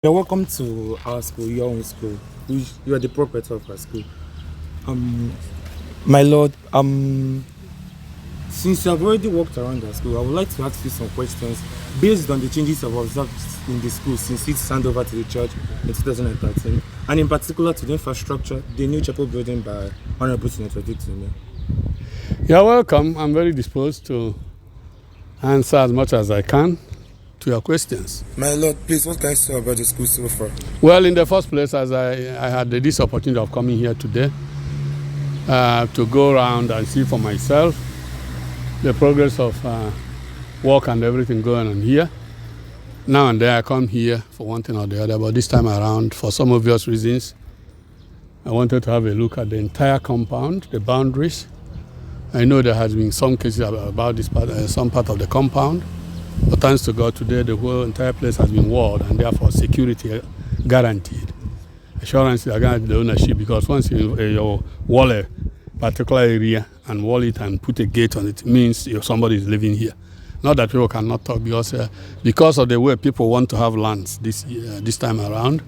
You're welcome to our school, your own school. You are the proprietor of our school. Um, my lord, since you have already walked around the school, I would like to ask you some questions based on the changes I've observed in the school since its handover to the church in 2013, and in particular to the infrastructure, the new chapel building by Honorable Senator Victor. You're welcome. I'm very disposed to answer as much as I can to your questions. My lord, please, what can you say about the school so far? Well, in the first place, as I had this opportunity of coming here today to go around and see for myself the progress of work and everything going on here. Now and then I come here for one thing or the other, but this time around, for some obvious reasons, I wanted to have a look at the entire compound, the boundaries. I know there has been some cases about this part, some part of the compound, but thanks to God, today the whole entire place has been walled and therefore security guaranteed. Assurance is guaranteed the ownership, because once you wall a particular area and wall it and put a gate on it, means somebody is living here. Not that people cannot talk, because of the way people want to have lands this time around.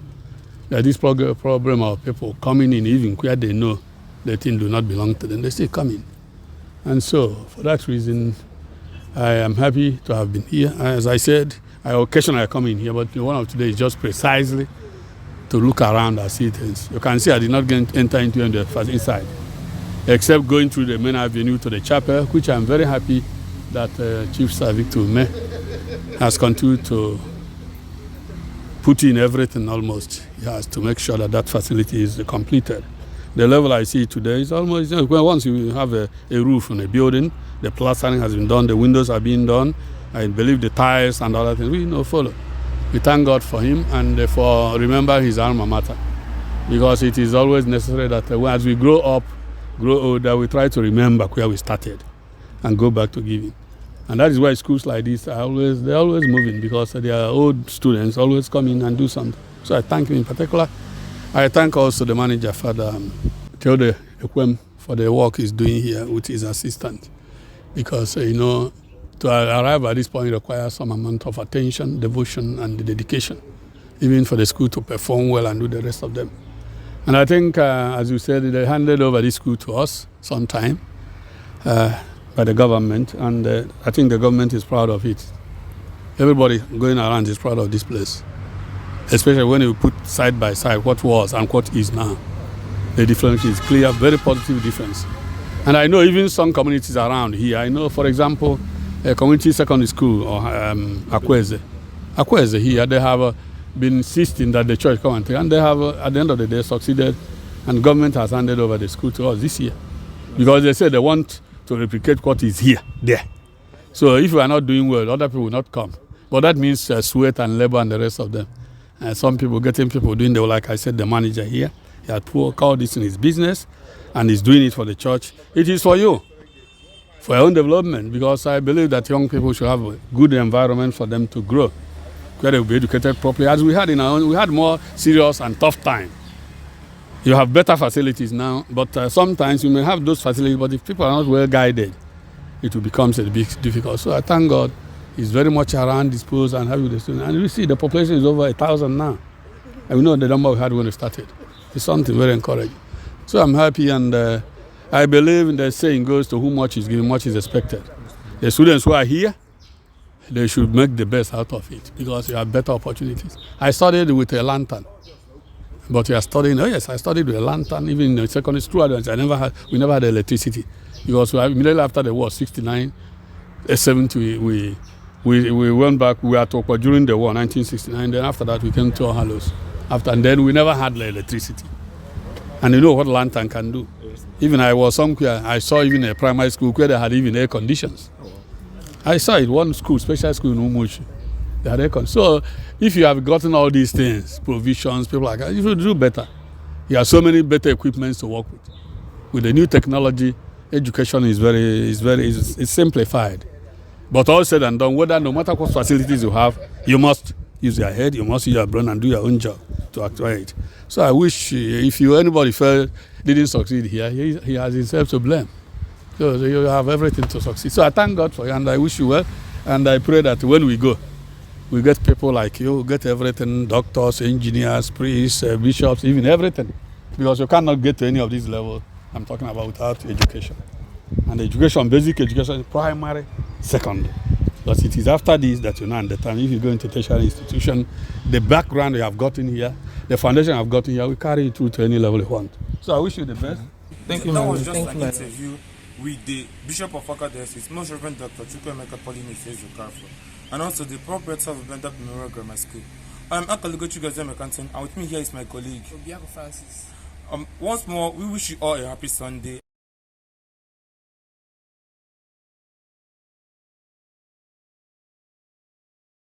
There is this problem of people coming in even where they know the thing do not belong to them. They still come in. And so, for that reason, I am happy to have been here. As I said, I occasionally come in here, but the one of today is just precisely to look around and see things. You can see I did not enter into the first inside, except going through the main avenue to the chapel, which I'm very happy that Chief Sir Victor has continued to put in everything almost. He has to make sure that that facility is completed. The level I see today is almost, once you have a roof on a building, the plastering has been done, the windows are being done, I believe the tiles and other things, we follow. We thank God for him and for remember his alma mater, because it is always necessary that as we grow up, grow older, we try to remember where we started and go back to giving. And that is why schools like this they're always moving, because their old students always come in and do something. So I thank him in particular. I thank also the manager, Father Theodore Ekwem, for the work he's doing here with his assistant. Because, to arrive at this point requires some amount of attention, devotion, and dedication, even for the school to perform well and do the rest of them. And I think, as you said, they handed over this school to us sometime by the government, and I think the government is proud of it. Everybody going around is proud of this place, especially when you put side by side what was and what is now. The difference is clear, very positive difference. And I know even some communities around here, I know, for example, a community secondary school, or Akweze here, they have been insisting that the church come and take, and they have, at the end of the day, succeeded, and government has handed over the school to us this year. Because they said they want to replicate what is here, there. So if we are not doing well, other people will not come. But that means sweat and labor and the rest of them. And some people, getting people doing the, like I said, the manager here, he had called this in his business, and he's doing it for the church. It is for you, for your own development, because I believe that young people should have a good environment for them to grow, where they will be educated properly. As we had in our own, we had more serious and tough time. You have better facilities now, but sometimes you may have those facilities, but if people are not well guided, it will become a bit difficult. So I thank God he's very much around, disposed, and happy with the students. And we see the population is over 1,000 now. And we know the number we had when we started. It's something very encouraging. So I'm happy, and I believe the saying goes, to whom much is given, much is expected. The students who are here, they should make the best out of it, because you have better opportunities. I studied with a lantern. But you are studying, I studied with a lantern, even in the secondary school. We never had electricity. Because immediately after the war, 69, 70, we went back, we were at Okwa during the war, 1969. Then after that, we came to Hallows. And then we never had the electricity. And you know what lantern can do. Even I was somewhere, I saw even a primary school where they had even air conditions. I saw it, one school, special school in Umuchi. They had air conditions. So if you have gotten all these things, provisions, people like that, you should do better. You have so many better equipments to work with. With the new technology, education is simplified. But all said and done, no matter what facilities you have, you must use your head, you must use your brain and do your own job to actuate it. So I wish if anybody felt didn't succeed here, he has himself to blame. So you have everything to succeed. So I thank God for you, and I wish you well, and I pray that when we go, We get people like you, get everything, doctors, engineers, priests, bishops, even everything. Because you cannot get to any of these levels I'm talking about without education. And education, basic education, primary, secondary. Because it is after this that you know understand. If you go into tertiary institution, the background you have gotten here, the foundation you have gotten here, we carry it through to any level you want. So I wish you the best. Thank you, That man. was just Thank an you, interview with the Bishop of Aka Diocese, Most Reverend Dr. Chukwuemeka Pauline Ezeokafor, and also the proprietor of Blended Memorial Grammar School. I'm Akaligochu Gazemekanten, and with me here is my colleague, Obiako Francis. Once more, we wish you all a happy Sunday.